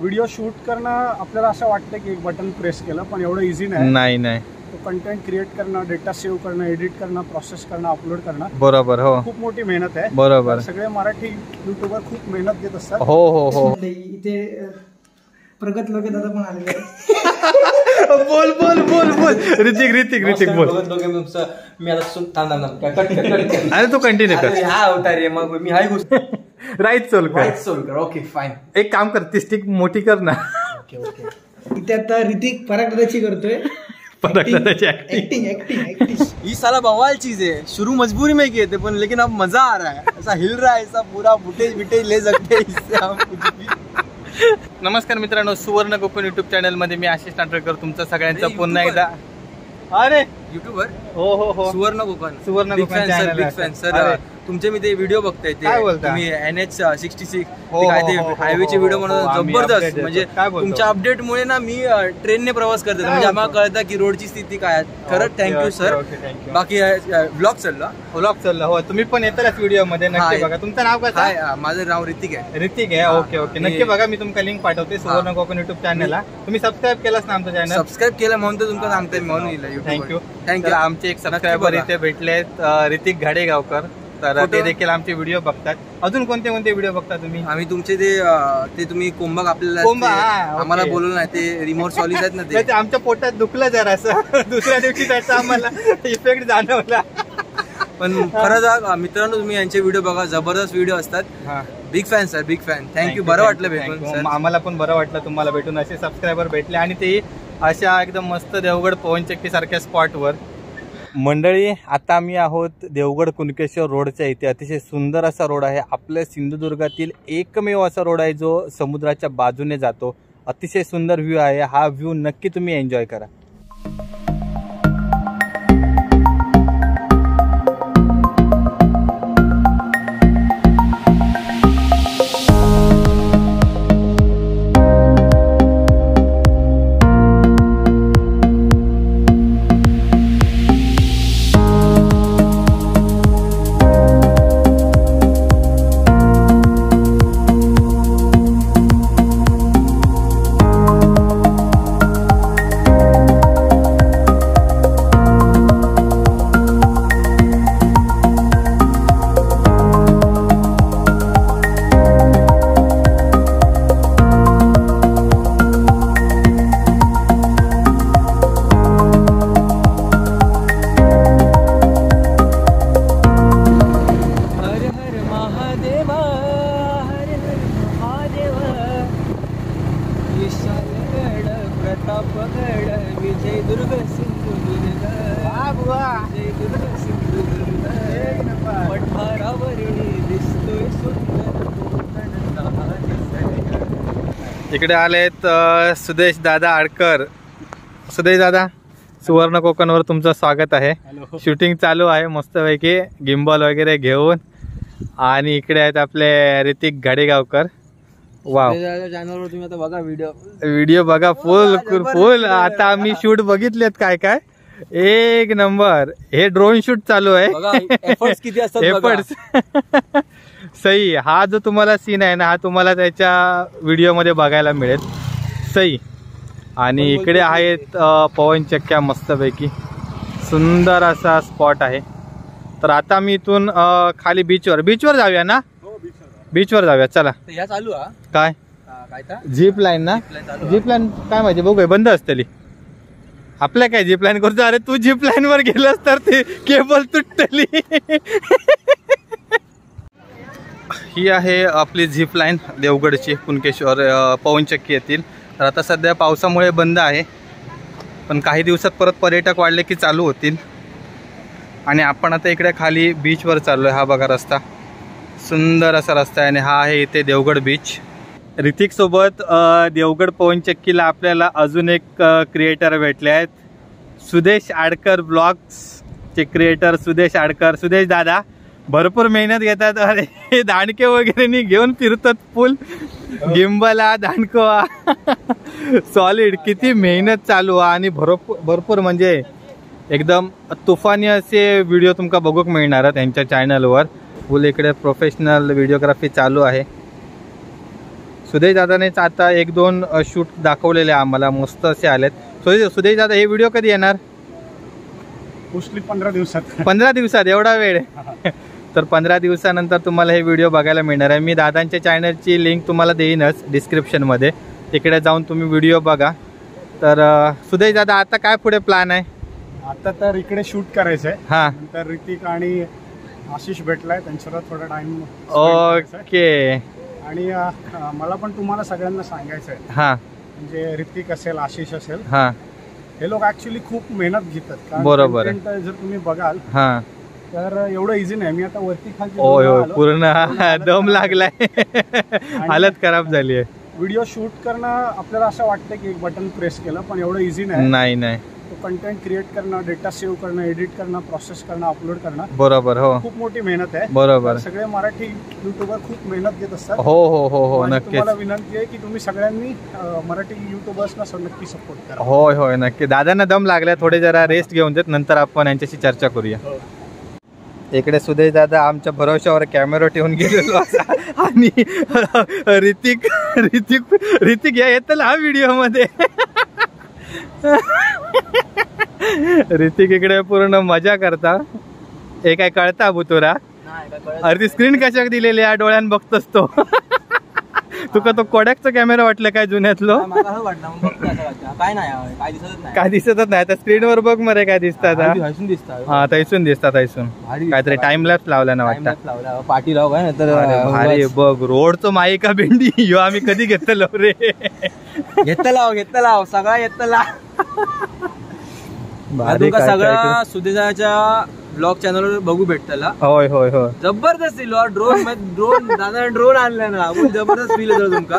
Video shoot करणं आपल्याला असं वाटतं की एक बटन प्रेस केलं, पण एवढं इझी नाही. नाही तो कंटेंट क्रिएट करणं, डेटा सेव्ह करणं, एडिट करणं, प्रोसेस करणं, अपलोड करणं, बरोबर. हो, खूप मोठी मेहनत आहे. बरोबर. सगळे मराठी युट्यूबर खूप मेहनत घेत असतात. हो हो हो. इथे प्रगत लोक दादा पण आलेले बोल बोल बोल बोल. ऋतिक बोल. मी आता अरे तू कंटिन्यू कर. हा होता रे, मग मी हाय गोष्ट राईट सोल कर. Okay fine. एक काम कर, ती स्टिक मोठी कर ना. ओके. इथे आता ऋतिक पराग दादाची करतोय एक्टिंग. ये साला बवाल चीज है. शुरू मजबूरी में किए थे, पर लेकिन अब मजा आ रहा है. ऐसा हिल रहा है, ऐसा पूरा फुटेज ले सकते हैं इससे हम कुछ भी. नमस्कार मित्रांनो, सुवर्ण कोकण युट्यूब चॅनल मध्ये मी आशिष नाटकर तुमचं सगळ्यांचं पुन्हा एकदा. अरे युट्यूबर. हो हो हो. सुवर्ण कोकण बिग फॅन सर. तुमचे मी ते व्हिडिओ बघताय ते तुम्ही NH66 काय ते हायवेचे व्हिडिओ म्हणून जबरदस्त. म्हणजे तुमच्या अपडेटमुळे ना मी ट्रेनने प्रवास करते, म्हणजे आम्हाला कळतं की रोडची स्थिती काय आहे. खरंच थँक्यू सर. बाकी ब्लॉग चालला. हो, तुम्ही पण येताच व्हिडिओ मध्ये नक्की बघा. तुमचं नाव कसं आहे? माझं नाव ऋतिक आहे. ओके ओके, नक्की बघा. मी तुमका लिंक पाठवते सुवर्ण कोकण युट्यूब चॅनलला. तुम्ही सबस्क्राईब केलास ना आमचं चॅनल? सबस्क्राईब केलं म्हणून तर तुमचं सांगतोय म्हणून. थँक्यू. आमचे एक सबस्क्रायबर इथे भेटले, ऋतिक घाडेगावकर. तर ते देखील आमचे व्हिडिओ बघतात. अजून कोणते व्हिडिओ बघता तुम्ही? आम्ही तुमचे ते तुम्ही कोंबा आपल्याला आम्हाला बोलवलं नाही, ते रिमोट सॉलिस आहेत ना, ते आमच्या पोटात दुखलं जरा असं. दुसऱ्या दिवशी त्याचा आम्हाला इफेक्ट जाणवला. पण खरंच मित्रांनो, तुम्ही यांचे व्हिडिओ बघा, जबरदस्त व्हिडिओ असतात. Big fan sir, big fan. Thank you. बरं वाटलं भेटून. आम्हाला पण बरं वाटलं तुम्हाला भेटून. असे सबस्क्रायबर भेटले आणि ते अशा एकदम मस्त देवगड पवनचक्की सारख्या स्पॉटवर. मंडळी, आता आम्ही आहोत देवगड कुणकेश्वर रोडच्या इथे. अतिशय सुंदर असा रोड आहे. आपल्या सिंधुदुर्गातील एकमेव असा रोड आहे जो समुद्राच्या बाजूने जातो. अतिशय सुंदर व्ह्यू आहे. हा व्ह्यू नक्की तुम्ही एन्जॉय करा. इकडे आलेत सुदेश दादा आडकर. सुदेश दादा, सुवर्ण कोकणवर तुमचं स्वागत आहे. शूटिंग चालू आहे मस्तपैकी, गिम्बल वगैरे घेऊन. आणि इकडे आहेत आपले ऋतिक घाडेगावकर. वाव, चॅनलवर तुम्ही आता बघा व्हिडिओ बघा फुल. आता आम्ही शूट बघितलेत काय काय, एक नंबर. हे ड्रोन शूट चालू आहे. एफर्ट्स किती असतात. सही. हा जो तुम्हाला सीन आहे ना, हा तुम्हाला त्याच्या व्हिडिओ मध्ये बघायला मिळेल. सही. आणि इकडे आहेत पवनचक्क्या मस्तपैकी. सुंदर असा स्पॉट आहे. तर आता मी इथून खाली बीचवर जाऊया ना. बीचवर जाऊया चला. चालू काय झिप लाईन ना. झिप लाईन काय माहिती, बघूया बंद असतली. आपल्या काय झिप लाईन करतो. अरे तू झिप लाईन वर गेलास तर ते केबल तुटली. ही आहे आपली झिप लाईन देवगडची, कुणकेश्वर पवनचक्की येथील. तर आता सध्या पावसामुळे बंद आहे, पण काही दिवसात परत पर्यटक वाढले की चालू होतील. आणि आपण आता इकडे खाली बीचवर चाललो आहे. हा बघा रस्ता, सुंदर असा रस्ता आहे. आणि हा आहे इथे देवगड बीच. ऋतिक सोबत देवगड पवनचक्कीला आपल्याला अजून एक क्रिएटर भेटले आहेत. सुदेश आडकर ब्लॉग्सचे क्रिएटर सुदेश आडकर. सुदेश दादा भरपूर मेहनत घेतात. अरे दांडके वगैरे घेऊन फिरतात फुल. गिम्बला दांडकवा सॉलिड. किती मेहनत चालू आहे. आणि भरपूर म्हणजे एकदम तुफानी असे व्हिडिओ तुमका बघूक मिळणार त्यांच्या चॅनलवर. फुल इकडे प्रोफेशनल व्हिडिओग्राफी चालू आहे. सुदेश दादानेच आता 1-2 शूट दाखवलेले आम्हाला, मस्त असे आलेत. सुदेश दादा हे व्हिडिओ कधी येणार? मोस्टली 15 दिवसात. 15 दिवसात एवढा वेळ? तर 15 दिवसानंतर तुम्हाला हे व्हिडिओ बघायला मिळणार आहे. मी दादांच्या चॅनलची लिंक तुम्हाला देईनच डिस्क्रिप्शनमध्ये, तिकडे जाऊन तुम्ही व्हिडिओ बघा. तर सुदेश दादा आता काय पुढे प्लॅन आहे? आता तर इकडे शूट करायचं आहे. हां, नंतर ऋतिक आणि आशिष भेटलाय, त्यांच्यावर थोडा टाइम. ओके. आणि मला पण तुम्हाला सगळ्यांना सांगायचं आहे, हां, म्हणजे ऋतिक असेल, आशिष असेल, हां, हे लोक ऍक्च्युली खूप मेहनत घेतात. कारण बरोबर. content जर तुम्ही बघाल हां, तर एवढं इझी नाही. मी आता वरती खाली होय होय, पूर्ण दम लागलाय, हालत खराब झाली आहे. व्हिडिओ शूट करणं आपल्याला असं वाटतं की एक बटन प्रेस केलं, पण एवढं इझी नाही. नाही नाही, तो कंटेंट क्रिएट करणं, डेटा सेव्ह करणं, एडिट करणं, प्रोसेस करणं, अपलोड करणं, बरोबर. हो, खूप मोठी मेहनत आहे. बरोबर. सगळे मराठी युट्यूबर खूप मेहनत घेत असतात. हो हो हो हो, नक्कीच. तुम्हाला विनंती आहे की तुम्ही सगळ्यांनी मराठी युट्यूबर्सना नक्की सपोर्ट करा. होय होय, नक्की. दादांना दम लागलाय, थोडे जरा रेस्ट घेऊन देत, नंतर आपण यांच्याशी चर्चा करूया. इकडे सुदेश दादा आमच्या भरोश्यावर कॅमेरा ठेवून गेलेलो आणि ऋतिक या येतला हा व्हिडिओ मध्ये. ऋतिक इकडे पूर्ण मजा करता. हे काय कळता भुतुरा? अरे ती स्क्रीन कशाक दिलेली आहे, डोळ्यान बघतोस तो. तुका तो कोडॅकचा कॅमेरा वाटलं काय जुन्यातलो? काय दिसतच नाही. आता स्क्रीनवर बघ मरे काय दिसतात. हा, तैसून दिसतात, तैसून काहीतरी टाइम लॅप्स लावला ना वाटतं. पाठी लाव काय तर भारी बघ. रोडचं माईका भेंडी यो आम्ही कधी घेतलो रे. घेतला लाव सगळा घेतला. सगळा सुदेशाच्या ब्लॉग चॅनलवर बघू भेटतला. होय होय होय, जबरदस्त ड्रोन दादा ड्रोन आणला ना, आपण जबरदस्त फील येतो तुमका.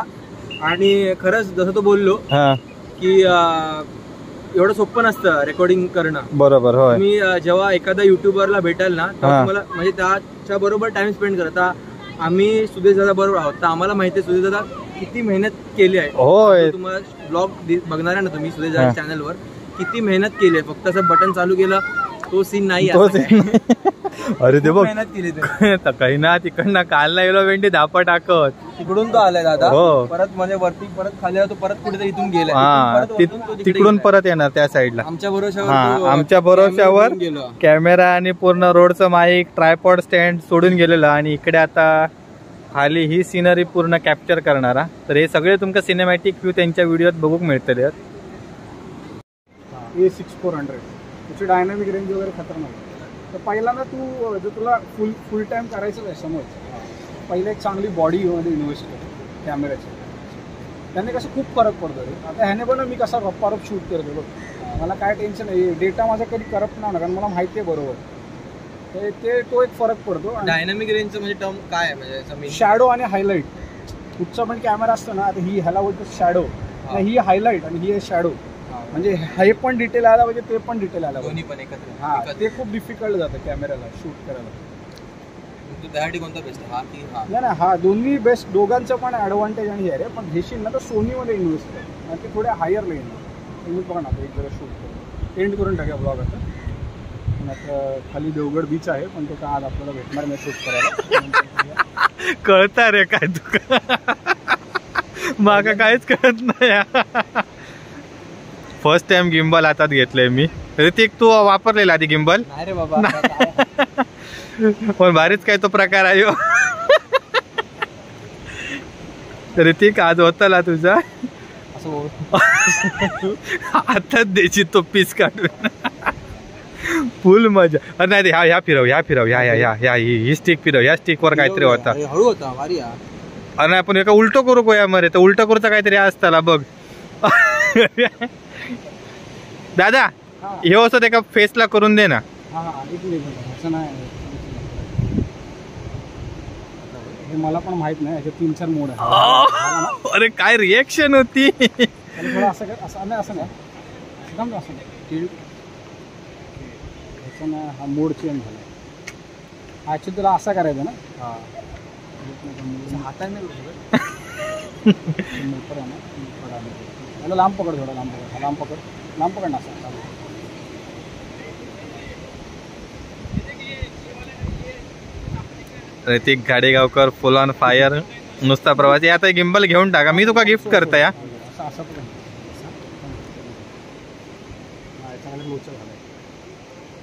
आणि खरंच जसं तो बोललो की एवढं सोपं नसतं रेकॉर्डिंग करणं. बरोबर. होय, मी जेव्हा एखाद्या युट्यूबरला भेटाल ना, तेव्हा तुम्हाला म्हणजे त्याच्या बरोबर टाइम स्पेंड करता. आम्ही सुदेश दादा बरोबर आहोत, तर आम्हाला माहिती आहे सुदेश दादा किती मेहनत केली आहे. होय, तुम्हाला ब्लॉग बघणार आहे ना तुम्ही सुदेश दादा चॅनलवर, किती मेहनत केली आहे. फक्त असं बटन चालू केलं तो सीन नाही. अरे ते बघ, मेहनत केली काही ना तिकडनं काल ना गेलो भेंडी धापा टाकत. तिकडून तो आलाय दादा. हो, परत म्हणजे वरती परत खाली तो परत कुठेतरी इथून गेलाय, तिकडून परत येणार त्या साईडला. आमच्या भरोश्यावर कॅमेरा आणि पूर्ण रोडचं माईक, ट्रायपॉड स्टँड सोडून गेलेलं. आणि इकडे आता खाली ही सिनरी पूर्ण कॅप्चर करणारा. तर हे सगळे तुमका सिनेमॅटिक व्ह्यू त्यांच्या व्हिडिओत बघूक मिळतले. A6400 त्याची डायनामिक रेंज वगैरे खतरनाक. तर पहिल्यांदा तू जर तुला फुल टाइम करायचं आहे समज, पहिले एक चांगली बॉडीमध्ये इन्व्हेस्ट कर कॅमेऱ्याची. त्याने कसं खूप फरक पडतो रे. आता ह्याने पण मी कसा रप्पारप शूट करतो बघ, मला काय टेन्शन नाही. डेटा माझा कधी करप्ट नाही होणार, कारण मला माहिती आहे बरोबर. तर तो एक फरक पडतो. डायनामिक रेंजचं म्हणजे टर्म काय आहे? म्हणजे शॅडो आणि हायलाईट. कुठचा पण कॅमेरा असतो ना, आता ही ह्याला बोलतो शॅडो, ही हायलाईट आणि ही आहे शॅडो. म्हणजे हे पण डिटेल आला पाहिजे, ते पण डिटेल आला दोन्ही पण एकत्र. हा, ते खूप डिफिकल्ट जातं कॅमेऱ्याला शूट करायला. त्यासाठी कोणता बेस्ट? हा की हा? नाही, हा दोन्ही बेस्ट. दोघांचं पण ॲडव्हान्टेज आणि हे रे. पण घेशील ना तर सोनीमध्ये इन्व्हेस्ट कर, ते थोडे हायर लेन. तुम्ही बघा ना, एक जरा शूट करून एंड करून टाका ब्लॉग. आता खाली देवगड बीच आहे, पण तो काय आज आपल्याला भेटणार नाही शूट करायला. कळता रे काय तुका? माका काहीच कळत नाही. फर्स्ट टाइम गिम्बल हातात घेतलंय मी. ऋतिक तू वापरलेला आधी गिम्बल? नाही रे बाबा. पण भारीच काय तो प्रकार आहे. ऋतिक आज होताला तुझा हातात द्यायची तो पीस काढून. फुल मजा. अरे नाही, ह्या फिरव, ह्या ही स्टिक फिरव. ह्या स्टिकवर काहीतरी होता. हळू होता भारी. अरे आपण एका उलटो करू को या मरे, तर उलटो करूचा काहीतरी असताला बघ. दादा हे असं एका फेसला करून दे ना. हे मला पण माहित नाही, याचे 3-4 मोड आहेत. अरे काय रिएक्शन होती. थोडं असं कर, असं नाही, असं नाही. हा मोड चेंज झाला. ऍक्च्युली तुला असा करायचं ना. हाताने लांब पकड, थोडा लांब पकड ना. असं ऋतिक गाडेगावकर फुल ऑन फायर. नुसता प्रवास. आता गिंबल घेऊन टाका, मी तुका गिफ्ट करतो या. असं असं पण चांगलं लोचा झालं.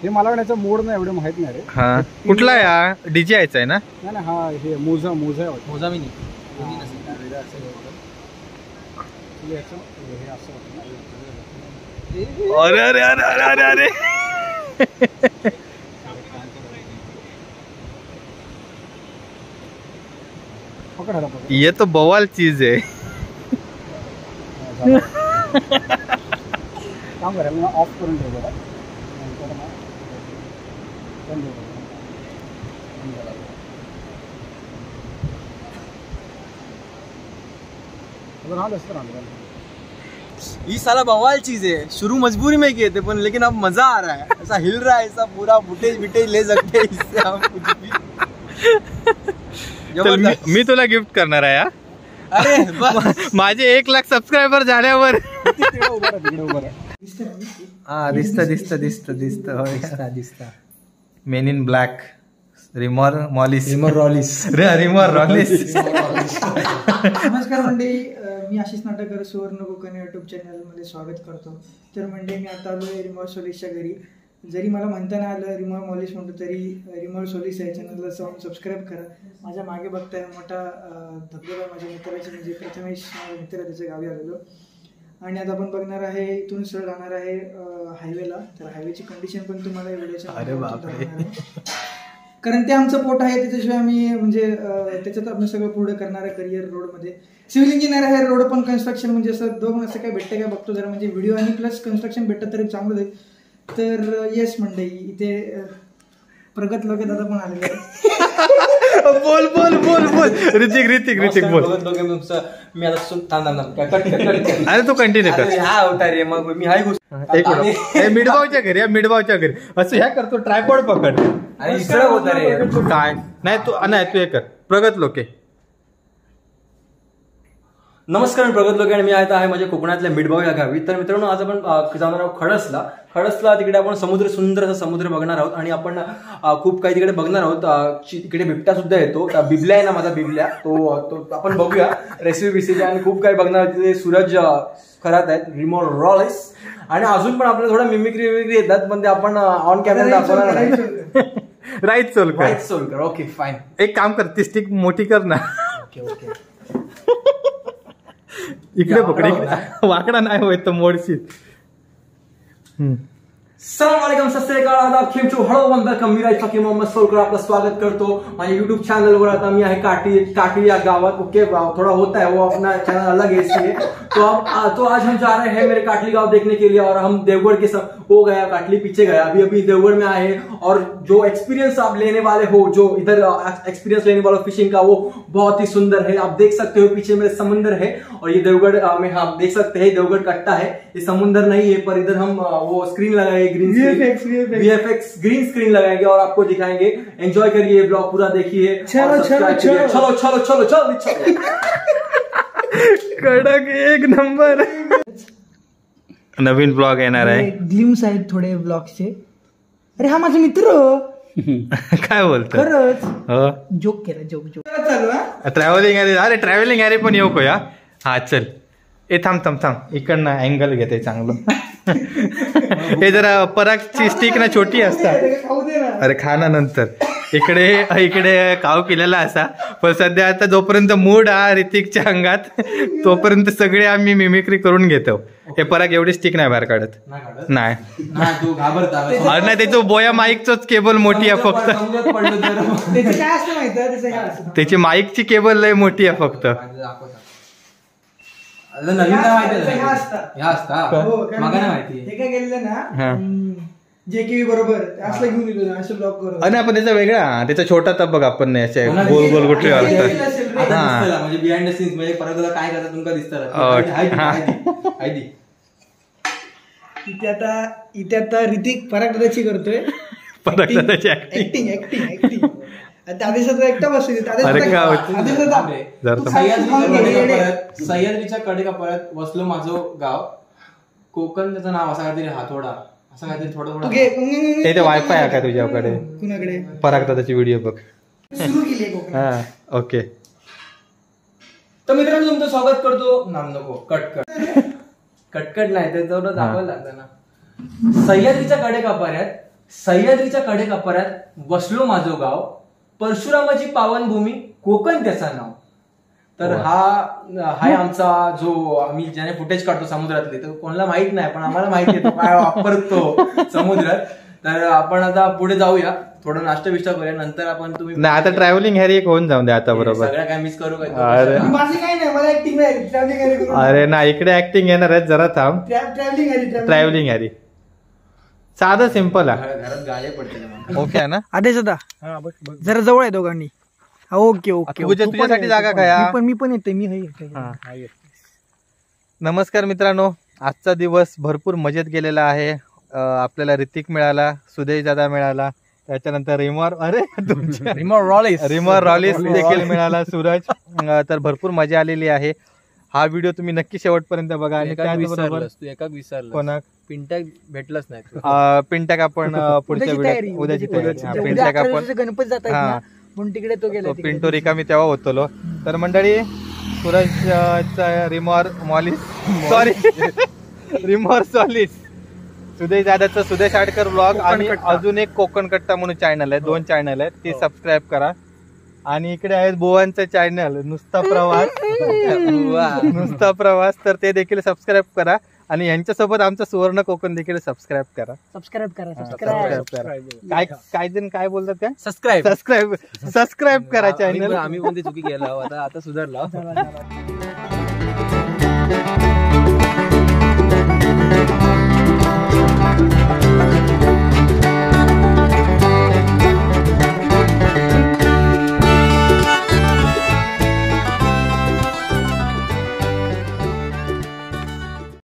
हे मला वाटण्याचा मोड नाही एवढं माहित नाही रे. हा कुठला या डीजे यायचा आहे ना? नाही ना, हा हे मोजा मोजा आहे वाटतं. मोजा मी नाही. हे असं होतं. अरे अरे अरे अरे अरे अरे पकड पकड. ये तो बवाल चीज है. काम करा, मी ऑफ करून ठेव बघा. नंतर मग बंद करू. ये साला बवाल चीज है. शुरू मजबूरी में किए थे, पण लेकिन अब मजा आ रहा है. ऐसा हिल रहा है, ऐसा पूरा फुटेज विटेज ले सकते हैं इससे हम कुछ भी. चल मी तुला गिफ्ट करणार आहे. अरे बस. माझे 1 लाख सबस्क्रायबर झाल्यावर. हा दिसत दिसत दिसत दिसत दिसता मेन इन ब्लॅक. रिमोर रॉलिस. नमस्कार मंडळी, मी आशिष नाटकर सुवर्ण कोकण यूट्यूब चॅनलमध्ये स्वागत करतो. तर मंडळी मी आता आलो रिमोर सोलिसच्या घरी. जरी मला म्हणता नाही आलं रिमोर मॉलिस म्हणतो, तरी रिमोर सोलिस या चॅनलला जाऊन सबस्क्राईब करा. माझ्या मागे बघताय मोठा धबधबा माझ्या मित्राचे, म्हणजे प्रथमेश मित्र त्याच्या गावी आलेलो. आणि आता आपण बघणार आहे, इथून सरळ जाणार आहे हायवेला. तर हायवेची कंडिशन पण तुम्हाला व्हिडिओच्या, कारण ते आमचं पोट आहे, त्याच्याशिवाय आम्ही म्हणजे त्याच्यात आपण सगळं पुढे करणार आहे करिअर रोडमध्ये. सिव्हिल इंजिनियर आहे, रोड पण कन्स्ट्रक्शन, म्हणजे असं दोन असं काय भेटतं काय बघतो जरा, म्हणजे व्हिडिओ आणि प्लस कन्स्ट्रक्शन भेटतं तरी चांगलं जाईल. तर येस मंडळी, इथे प्रगत लोक दादा पण आलेले आहेत. बोल बोल बोल बोल. ऋतिक बोल. मी आता अरे तू कंटिन्यू कर. हा होता रे, मग मी हाय मिडबावच्या घरी, मिडबावच्या घरी असं ह्या करतो. ट्रायपॉड पकड. आणि इसरा होता रे काय नाही तू हे कर. प्रगत लोके. नमस्कार, प्रगत लोक आणि मी आता आहे माझ्या कोकणातल्या मिडबाव या गावी. तर मित्रांनो, आज आपण जाणार आहोत खडसला. तिकडे आपण सुंदर असा समुद्र बघणार आहोत आणि आपण खूप काही तिकडे बघणार आहोत. तिकडे बिबट्या सुद्धा येतो. बिबल्या आहे ना, माझा बिबल्या, तो आपण बघूया रेसिपी आणि खूप काही बघणार आहोत. तिथे सूरज खरात आहेत, रिमोर रॉलिस, आणि अजून पण आपल्याला थोडा मिमिक्री येतात, पण ते आपण ऑन कॅमेरा दाखवणार नाही. राईट सोलकर. Okay fine. एक काम कर, ती स्टिक मोठी कर ना. ओके इकडे पकड. वाकडा नाही होत तर मोडशील. सलाम वालेकुम, सत श्री अकाल, आदाब, केम छो, हळो वेलकम. मी राज फकीर मोहम्मद सोलकर आपलं स्वागत करतो माझ्या युट्यूब चॅनलवर. आता मी आहे काटी या गावात. ओके, थोड़ा होता है वो अपना चैनल अलग है इसलिए. तो आज हम जा रहे हैं मेरे काटली गांव देखने के लिए, और हम देवगढ़ के हो गया, काटली पीछे गया, अभी देवगढ़ में आए हैं. और जो एक्सपीरियंस आप लेने वाले हो, जो इधर एक्सपीरियंस लेने वाले फिशिंग का, वो बहुत ही सुंदर है. आप देख सकते हो पीछे मेरे समुंदर है, और ये देवगढ़ में आप देख सकते हैं देवगढ़ कट्टा है, ये समुंदर नहीं है. पर इधर हम वो स्क्रीन लगाए, ग्रीन VFX ग्रीन स्क्रीन लगाएंगे और आपको दिखाएंगे. एंजॉय करिए, ब्लॉग पूरा देखिए. चलो. कडक एक नंबर. नवीन ब्लॉग येणार आहे. ग्लिम्स आहेत थोडे ब्लॉगचे. अरे हा माझा मित्र. काय बोलतो? खरंच हो, जोक केला. जोक चालू आहे. ट्रॅव्हलिंग अरे पण येऊ या. हा चल. थांब इकडनं अँगल घेते चांगलं. हे जरा परागची स्टिक ना छोटी असतात. अरे खाना नंतर. इकडे काव केलेला असा, पण सध्या आता जोपर्यंत मूड हा ऋतिकच्या अंगात, तोपर्यंत सगळे आम्ही मिमिक्री करून घेतो. हे पराग एवढी स्टिक नाही बाहेर काढत. नाही अरे नाही, त्याचं बोया माईकच केबल मोठी आहे फक्त. त्याची माईकची केबल लय मोठी आहे फक्त. नवीन काय माहिती हे काय केलेलं ना, JKV बरोबर असलं घेऊन येतो असं ब्लॉग करून. आणि आपण त्याचा वेगळा, त्याचा छोटा तब बघ आपण गोल गोल गोटे म्हणजे बिहाइंड द सीन्स, म्हणजे परत काय करतात तुमका दिसतात. इथे आता ऋतिक परागदाची करतोय. ऍक्टिंग त्या दिवसात एकटा बसतो. सह्याद्रीच्या कडे परत वसलो माझं गाव. कोकण त्याचं नाव असं काहीतरी हातोडा, असं काहीतरी थोडं. ते वायफाय आहे का तुझ्याकडे? कुणाकडे? पराग दादाची व्हिडिओ बघ. सुरू केली. हा ओके. तर मित्रांनो तुमचं स्वागत करतो. नाम नको, कटकट नाही तर तेवढं दाखवायला लागतं ना. सह्याद्रीच्या कडेकपाऱ्यात वसलो माझं गाव, परशुरामाची पावनभूमी कोकण त्याचं नाव. तर हा आमचा जो आम्ही ज्याने फुटेज काढतो समुद्रातले, तर कोणाला माहित नाही पण आम्हाला माहिती आहे तो काय वापरतो समुद्रात. तर आपण आता पुढे जाऊया, थोडं नाश्ता बिष्टा करूया, नंतर आपण तुम्ही नाही आता ट्रॅव्हलिंग हॅरी एक होऊन जाऊन द्या आता बरोबर. सगळ्या काय मिस करू काय? माझं काय नाही, मला ऍक्टिंग नाही, ट्रॅव्हलिंग अरे ना इकडे ऍक्टिंग येणार आहे, जरा थांब. ट्रॅव्हलिंग हॅरी साधं सिंपल आहे. घरात गाळे पडते. ओके आहे ना आदेश होता जरा जवळ आहे दोघांनी. Okay okay. तुझ्यासाठी जागा काय? मी पण येते. मी नमस्कार मित्रांनो, आजचा दिवस भरपूर मजेत गेलेला आहे. आपल्याला ऋतिक मिळाला, सुदेश दादा मिळाला, त्याच्यानंतर रिमोर रॉलिस देखील मिळाला, सूरज. तर भरपूर मजा आलेली आहे. हा व्हिडिओ तुम्ही नक्की शेवटपर्यंत बघा. आणि त्याचबरोबर कोणा पिंटॅक भेटलाच नाही. पिंटॅक आपण पुढच्या व्हिडिओ उद्याची पिंटॅक आपण गणपती जातात म्हणून तिकडे तो गेला. पिंटो रिका मी तेव्हा होतो. तर मंडळी सूरज रिमोर सॉलिस, सुदेश दादाचं सुदेश आडकर ब्लॉग आणि अजून एक कोकण कट्टा म्हणून चॅनल आहे. 2 चॅनल आहेत, ते सबस्क्राईब करा. आणि इकडे आहेत बुवांचं चॅनल नुसता प्रवास, तर ते देखील सबस्क्राईब करा. आणि यांच्यासोबत आमचं सुवर्ण कोकण देखील सबस्क्राईब करा. काय जण काय बोलतात त्या सबस्क्राईब करा चॅनल. आम्ही कोणती चुकी केला आता सुधारला.